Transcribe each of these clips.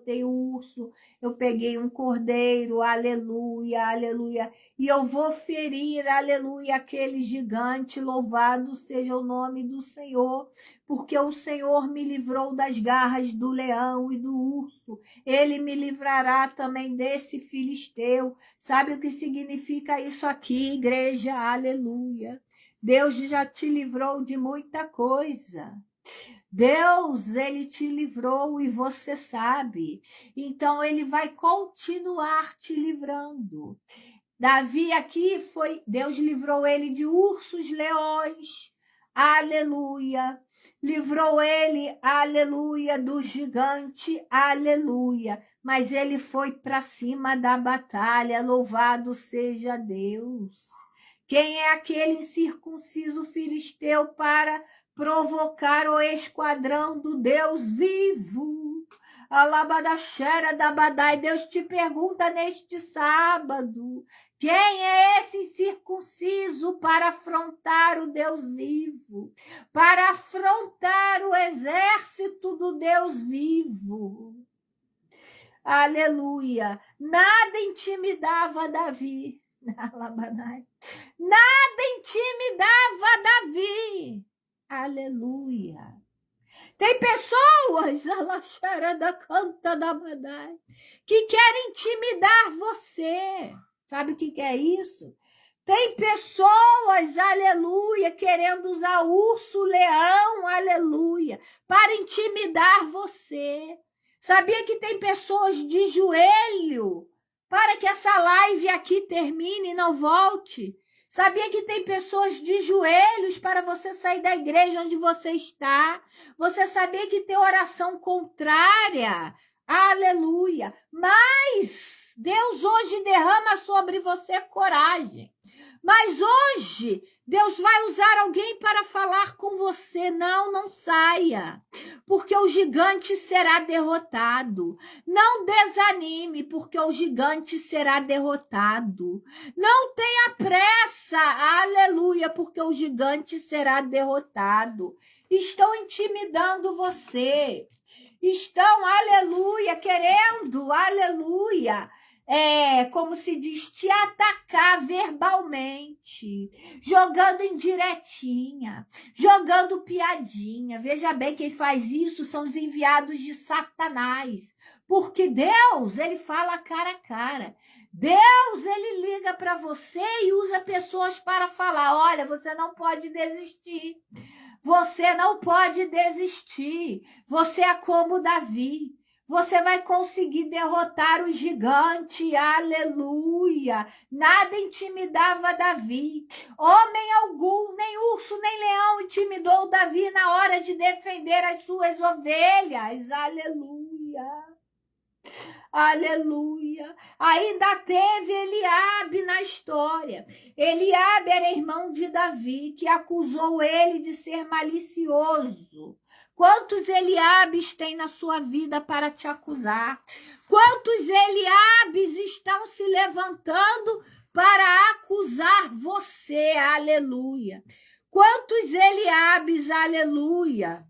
derrotei o urso, eu peguei um cordeiro, aleluia, aleluia, e eu vou ferir, aleluia, aquele gigante, louvado seja o nome do Senhor, porque o Senhor me livrou das garras do leão e do urso, ele me livrará também desse filisteu. Sabe o que significa isso aqui, igreja? Aleluia. Deus já te livrou de muita coisa. Deus, ele te livrou e você sabe. Então, ele vai continuar te livrando. Davi aqui foi, Deus livrou ele de ursos, leões, aleluia. Livrou ele, aleluia, do gigante, aleluia. Mas ele foi para cima da batalha, louvado seja Deus. Quem é aquele incircunciso filisteu para provocar o esquadrão do Deus vivo? Alabadaxera da Badai, Deus te pergunta neste sábado, quem é esse incircunciso para afrontar o Deus vivo, para afrontar o exército do Deus vivo? Aleluia! Nada intimidava Davi. Nada intimidava Davi. Aleluia! Tem pessoas, que querem intimidar você. Sabe o que é isso? Tem pessoas, aleluia, querendo usar urso, leão, aleluia, para intimidar você. Sabia que tem pessoas de joelho para que essa live aqui termine e não volte? Sabia que tem pessoas de joelhos para você sair da igreja onde você está? Você sabia que tem oração contrária? Aleluia! Mas Deus hoje derrama sobre você coragem. Mas hoje Deus vai usar alguém para falar com você. Não saia, porque o gigante será derrotado. Não desanime, porque o gigante será derrotado. Não tenha pressa, aleluia, porque o gigante será derrotado. Estão intimidando você. Estão, aleluia, querendo, aleluia, como se diz, te atacar verbalmente, jogando indiretinha, jogando piadinha. Veja bem, quem faz isso são os enviados de Satanás, porque Deus, ele fala cara a cara. Deus, ele liga para você e usa pessoas para falar, olha, você não pode desistir. Você não pode desistir. Você é como Davi. Você vai conseguir derrotar o gigante. Aleluia. Nada intimidava Davi. Homem algum, nem urso, nem leão intimidou Davi na hora de defender as suas ovelhas. Aleluia. Aleluia. Ainda teve Eliabe na história. Eliabe era irmão de Davi, que acusou ele de ser malicioso. Quantos Eliabes tem na sua vida para te acusar? Quantos Eliabes estão se levantando para acusar você? Aleluia. Quantos Eliabes, aleluia,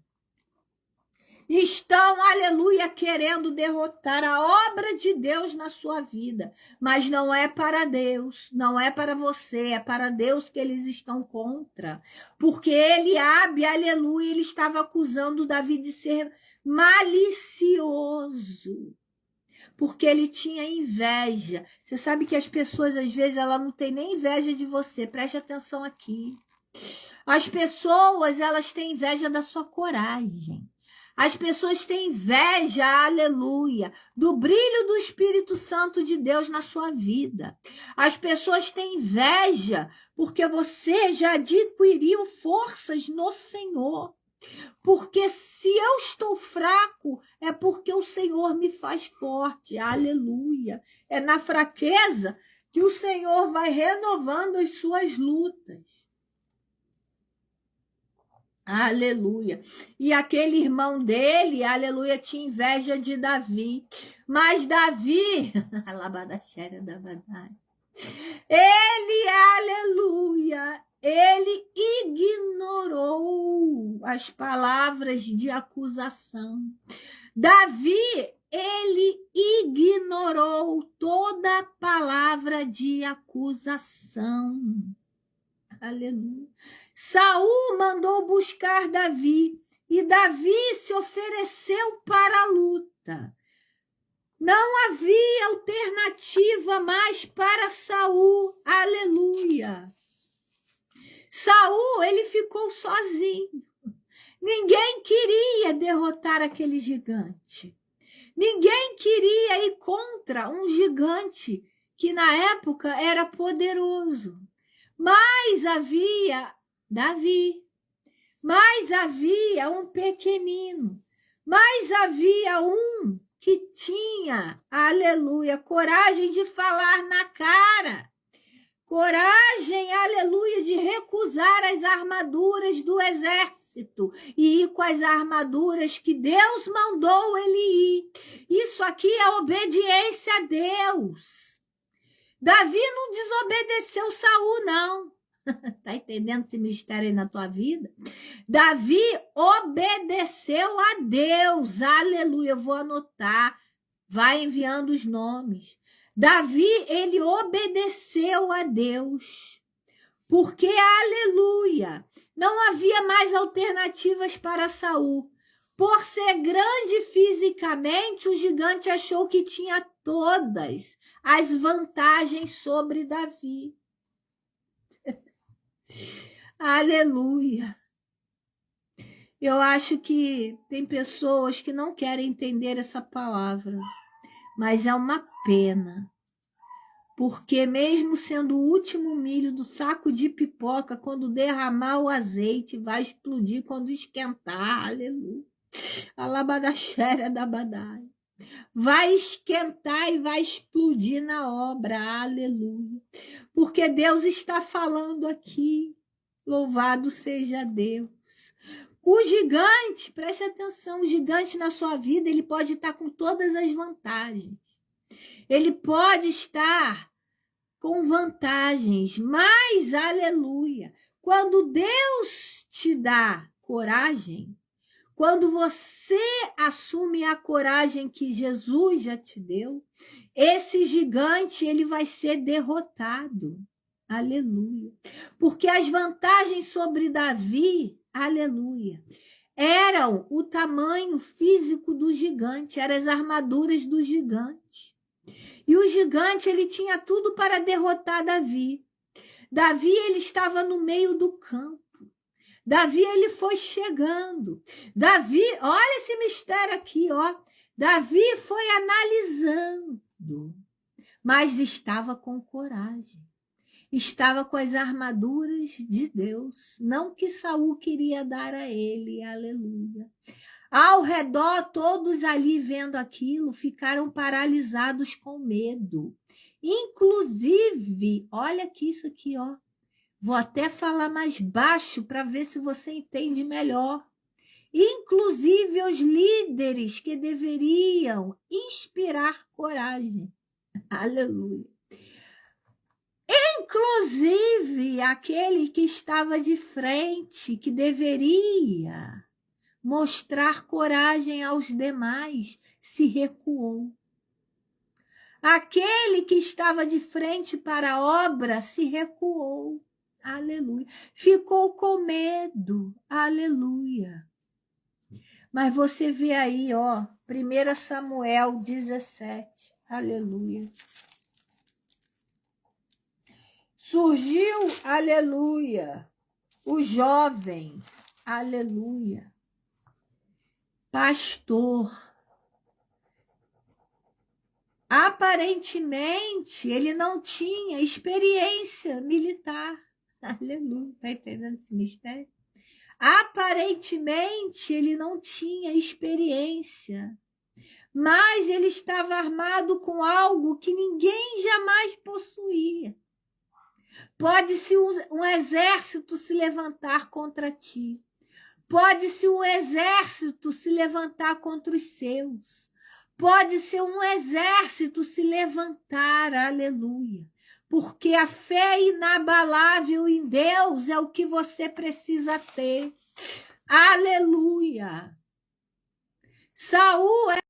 estão, aleluia, querendo derrotar a obra de Deus na sua vida. Mas não é para Deus, não é para você, é para Deus que eles estão contra. Porque Eliabe, aleluia, ele estava acusando Davi de ser malicioso. Porque ele tinha inveja. Você sabe que as pessoas, às vezes, ela não tem nem inveja de você. Preste atenção aqui. As pessoas, elas têm inveja da sua coragem. As pessoas têm inveja, aleluia, do brilho do Espírito Santo de Deus na sua vida. As pessoas têm inveja porque você já adquiriu forças no Senhor. Porque se eu estou fraco, é porque o Senhor me faz forte, aleluia. É na fraqueza que o Senhor vai renovando as suas lutas. Aleluia. E aquele irmão dele, aleluia, tinha inveja de Davi. Mas Davi, ele, aleluia, ele ignorou as palavras de acusação. Davi, ele de acusação. Aleluia. Saul mandou buscar Davi, e Davi se ofereceu para a luta. Não havia alternativa mais para Saul. Aleluia. Saul, ele ficou sozinho. Ninguém queria derrotar aquele gigante. Ninguém queria ir contra um gigante que na época era poderoso. Mas havia Davi, mas havia um pequenino, mas havia um que tinha, aleluia, coragem de falar na cara, coragem, aleluia, de recusar as armaduras do exército e ir com as armaduras que Deus mandou ele ir. Isso aqui é obediência a Deus. Davi não desobedeceu Saul, não. Tá entendendo esse mistério aí na tua vida? Davi obedeceu a Deus. Aleluia. Eu vou anotar. Vai enviando os nomes. Davi, ele obedeceu a Deus. Porque, aleluia, não havia mais alternativas para Saul. Por ser grande fisicamente, o gigante achou que tinha todas as vantagens sobre Davi. Aleluia. Eu acho que tem pessoas que não querem entender essa palavra, mas é uma pena. Porque mesmo sendo o último milho do saco de pipoca, quando derramar o azeite, vai explodir quando esquentar. Aleluia. Alabadaxera da badai. Vai esquentar e vai explodir na obra. Aleluia. Porque Deus está falando aqui. Louvado seja Deus. O gigante, preste atenção, o gigante na sua vida, ele pode estar com todas as vantagens. Ele pode estar com vantagens, mas, aleluia, quando Deus te dá coragem, quando você assume a coragem que Jesus já te deu, esse gigante ele vai ser derrotado. Aleluia. Porque as vantagens sobre Davi, aleluia, eram o tamanho físico do gigante, eram as armaduras do gigante. E o gigante ele tinha tudo para derrotar Davi. Davi ele estava no meio do campo. Davi, ele foi chegando. Davi, olha esse mistério aqui, ó. Davi foi analisando, mas estava com coragem. Estava com as armaduras de Deus, não que Saul queria dar a ele, aleluia. Ao redor, todos ali vendo aquilo, ficaram paralisados com medo. Inclusive, olha aqui isso aqui, ó. Vou até falar mais baixo para ver se você entende melhor. Inclusive os líderes que deveriam inspirar coragem. Aleluia. Inclusive aquele que estava de frente, que deveria mostrar coragem aos demais, se recuou. Aquele que estava de frente para a obra se recuou. Aleluia. Ficou com medo. Aleluia. Mas você vê aí, ó, 1 Samuel 17. Aleluia. Surgiu, aleluia, o jovem, aleluia, pastor. Aparentemente, ele não tinha experiência militar. Aleluia, está entendendo esse mistério? Aparentemente, ele não tinha experiência, mas ele estava armado com algo que ninguém jamais possuía. Pode-se um exército se levantar contra ti. Pode-se um exército se levantar contra os seus. Pode-se um exército se levantar, aleluia. Porque a fé inabalável em Deus é o que você precisa ter. Aleluia. Saul